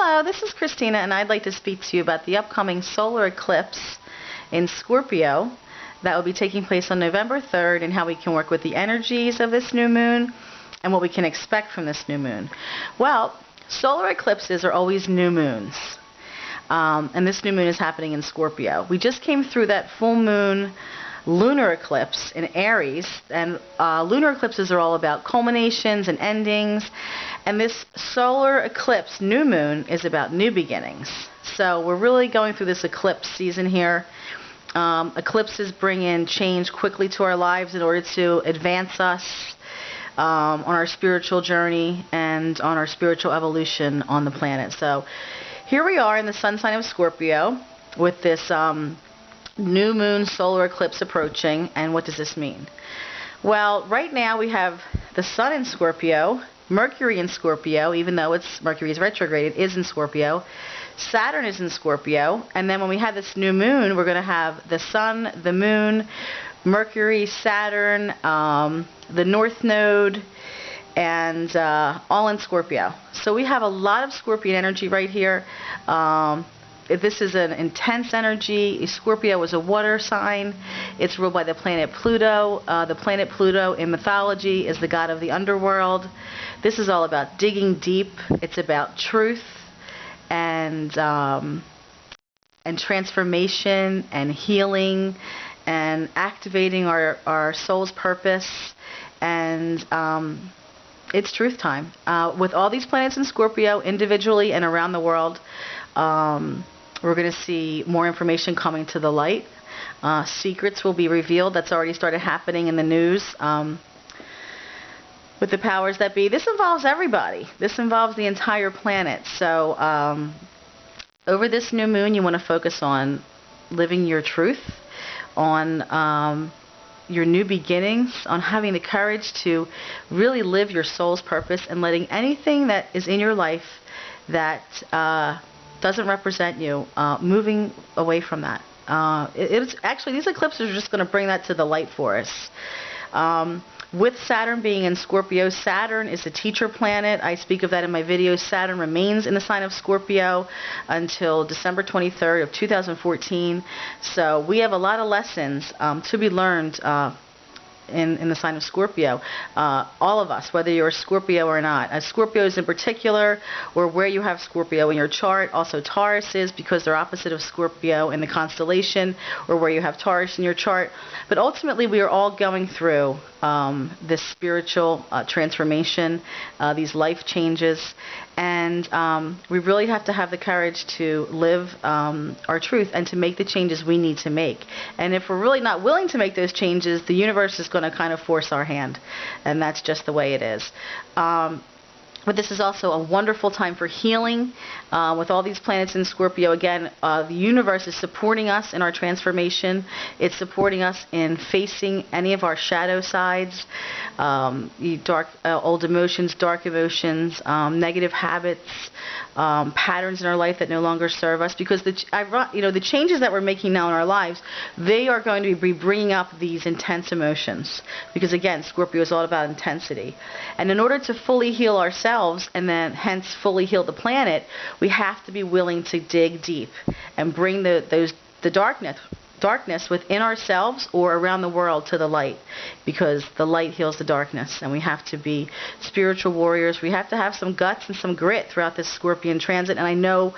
Hello, this is Christina, and I'd like to speak to you about the upcoming solar eclipse in Scorpio that will be taking place on November 3rd, and how we can work with the energies of this new moon and what we can expect from this new moon. Well, solar eclipses are always new moons, and this new moon is happening in Scorpio. We just came through that full moon lunar eclipse in Aries, and lunar eclipses are all about culminations and endings, and this solar eclipse new moon is about new beginnings. So we're really going through this eclipse season here. Eclipses bring in change quickly to our lives in order to advance us on our spiritual journey and on our spiritual evolution on the planet. So here we are in the sun sign of Scorpio with this new moon solar eclipse approaching. And what does this mean? Well, right now we have the sun in Scorpio, Mercury in Scorpio, even though Mercury is retrograde, it is in Scorpio. Saturn is in Scorpio, and then when we have this new moon, we're going to have the sun, the moon, Mercury, Saturn, the North Node, and all in Scorpio. So we have a lot of Scorpion energy right here. This is an intense energy. Scorpio is a water sign. It's ruled by the planet Pluto. The planet Pluto in mythology is the god of the underworld. This is all about digging deep. It's about truth and transformation and healing and activating our soul's purpose. And it's truth time. With all these planets in Scorpio, individually and around the world, we're going to see more information coming to the light. Secrets will be revealed. That's already started happening in the news with the powers that be. This involves everybody. This involves the entire planet. So over this new moon, you want to focus on living your truth, on your new beginnings, on having the courage to really live your soul's purpose, and letting anything that is in your life that doesn't represent you, moving away from that. It's actually, these eclipses are just going to bring that to the light for us. With Saturn being in Scorpio, Saturn is the teacher planet. I speak of that in my videos. Saturn remains in the sign of Scorpio until December 23rd of 2014. So we have a lot of lessons to be learned in the sign of Scorpio. All of us, whether you're a Scorpio or not. Scorpios in particular, or where you have Scorpio in your chart. Also Taurus is, because they're opposite of Scorpio in the constellation, or where you have Taurus in your chart. But ultimately we are all going through this spiritual transformation, these life changes, and we really have to have the courage to live our truth and to make the changes we need to make. And if we're really not willing to make those changes, the universe is going to kind of force our hand, and that's just the way it is. But this is also a wonderful time for healing. With all these planets in Scorpio, again, the universe is supporting us in our transformation. It's supporting us in facing any of our shadow sides, dark, old emotions, dark emotions, negative habits, patterns in our life that no longer serve us. Because the changes that we're making now in our lives, they are going to be bringing up these intense emotions. Because again, Scorpio is all about intensity. And in order to fully heal ourselves, and then hence fully heal the planet, we have to be willing to dig deep and bring the darkness within ourselves or around the world to the light, because the light heals the darkness, and we have to be spiritual warriors. We have to have some guts and some grit throughout this Scorpion transit, and I know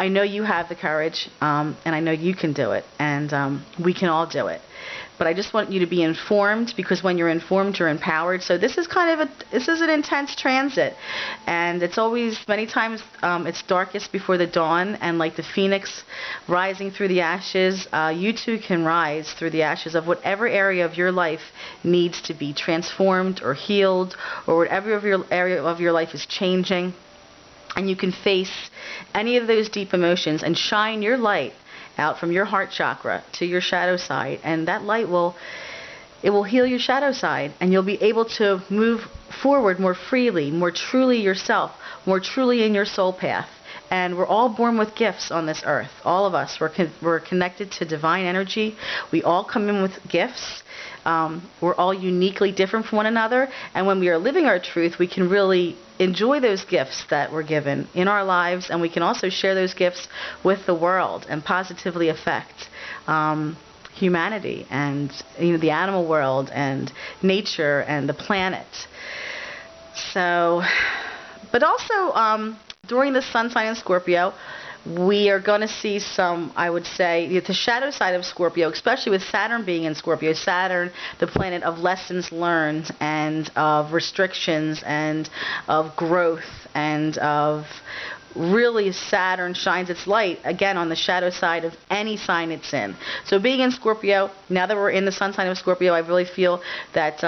you have the courage, and I know you can do it, and we can all do it. But I just want you to be informed, because when you're informed, you're empowered. So this is this is an intense transit, and it's always, many times, it's darkest before the dawn, and like the phoenix rising through the ashes, you too can rise through the ashes of whatever area of your life needs to be transformed or healed, or whatever area of your life is changing. And you can face any of those deep emotions and shine your light out from your heart chakra to your shadow side, and that light will heal your shadow side, and you'll be able to move forward more freely, more truly yourself, more truly in your soul path, And we're all born with gifts on this earth. All of us. We're connected to divine energy. We all come in with gifts. We're all uniquely different from one another. And when we are living our truth, we can really enjoy those gifts that we're given in our lives. And we can also share those gifts with the world and positively affect humanity and the animal world and nature and the planet. So, but also during the sun sign in Scorpio, we are going to see some, I would say, the shadow side of Scorpio, especially with Saturn being in Scorpio. Saturn, the planet of lessons learned and of restrictions and of growth and of really Saturn shines its light again on the shadow side of any sign it's in. So being in Scorpio, now that we're in the sun sign of Scorpio, I really feel that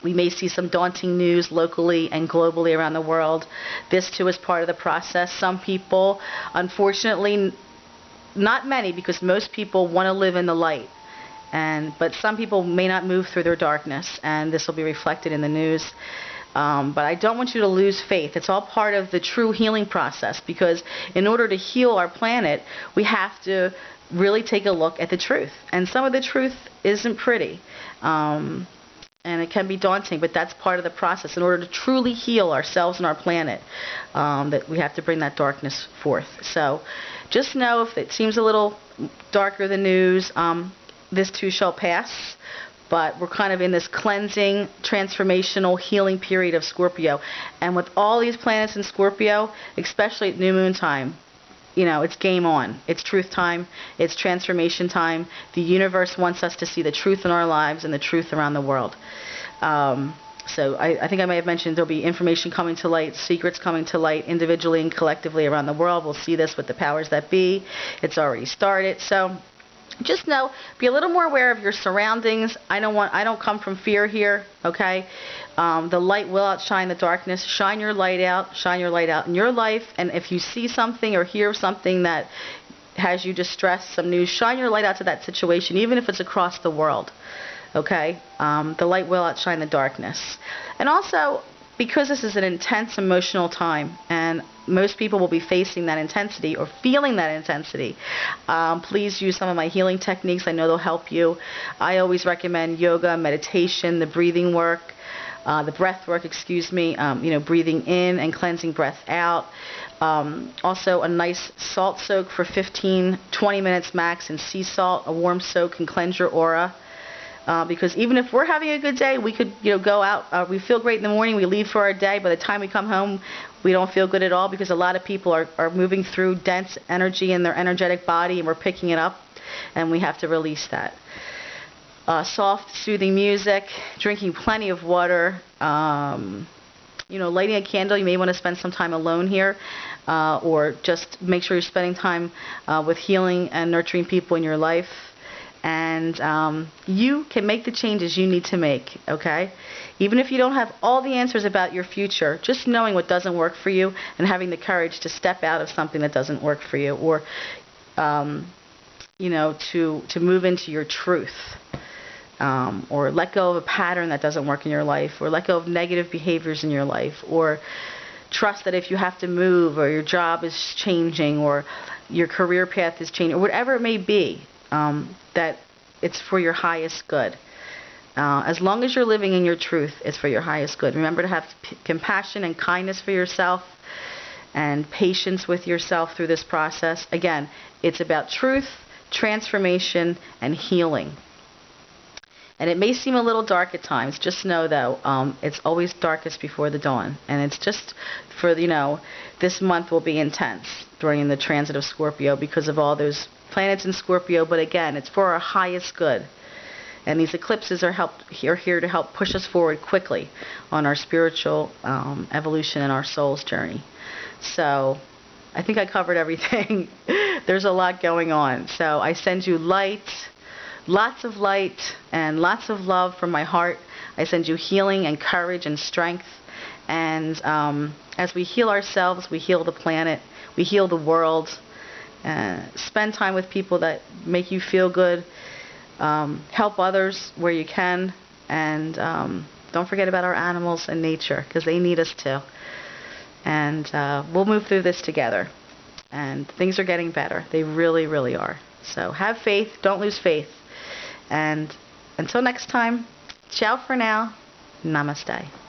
we may see some daunting news locally and globally around the world. This too is part of the process. Some people, unfortunately, not many, because most people want to live in the light. But some people may not move through their darkness, and this will be reflected in the news. But I don't want you to lose faith. It's all part of the true healing process, because in order to heal our planet, we have to really take a look at the truth. And some of the truth isn't pretty. And it can be daunting, but that's part of the process. In order to truly heal ourselves and our planet, that we have to bring that darkness forth. So just know, if it seems a little darker than news, this too shall pass. But we're kind of in this cleansing, transformational, healing period of Scorpio. And with all these planets in Scorpio, especially at new moon time, it's game on. It's truth time. It's transformation time. The universe wants us to see the truth in our lives and the truth around the world. So I think I may have mentioned there'll be information coming to light, secrets coming to light individually and collectively around the world. We'll see this with the powers that be. It's already started. So just know, be a little more aware of your surroundings. I don't come from fear here, okay? The light will outshine the darkness. Shine your light out in your life. And if you see something or hear something that has you distressed, some news, shine your light out to that situation, even if it's across the world, okay? The light will outshine the darkness. And also, because this is an intense emotional time, and most people will be facing that intensity or feeling that intensity, please use some of my healing techniques. I know they'll help you. I always recommend yoga, meditation, the breathing work, the breath work, breathing in and cleansing breath out. Also a nice salt soak for 15-20 minutes max in sea salt. A warm soak can cleanse your aura. Because even if we're having a good day, we could, go out. We feel great in the morning. We leave for our day. By the time we come home, we don't feel good at all, because a lot of people are moving through dense energy in their energetic body, and we're picking it up, and we have to release that. Soft, soothing music, drinking plenty of water, lighting a candle. You may want to spend some time alone here, or just make sure you're spending time with healing and nurturing people in your life. And you can make the changes you need to make, okay? Even if you don't have all the answers about your future, just knowing what doesn't work for you and having the courage to step out of something that doesn't work for you, or, to move into your truth, or let go of a pattern that doesn't work in your life, or let go of negative behaviors in your life, or trust that if you have to move, or your job is changing, or your career path is changing, or whatever it may be, that it's for your highest good. As long as you're living in your truth, it's for your highest good. Remember to have compassion and kindness for yourself and patience with yourself through this process. Again, it's about truth, transformation, and healing. And it may seem a little dark at times. Just know, though, it's always darkest before the dawn. And it's just for, this month will be intense during the transit of Scorpio because of all those planets in Scorpio. But again, it's for our highest good. And these eclipses are here to help push us forward quickly on our spiritual evolution and our soul's journey. So I think I covered everything. There's a lot going on. So I send you light, lots of light, and lots of love from my heart. I send you healing and courage and strength. And as we heal ourselves, we heal the planet, we heal the world. Spend time with people that make you feel good. Help others where you can. And don't forget about our animals and nature, because they need us too. And we'll move through this together. And things are getting better. They really, really are. So have faith. Don't lose faith. And until next time, ciao for now. Namaste.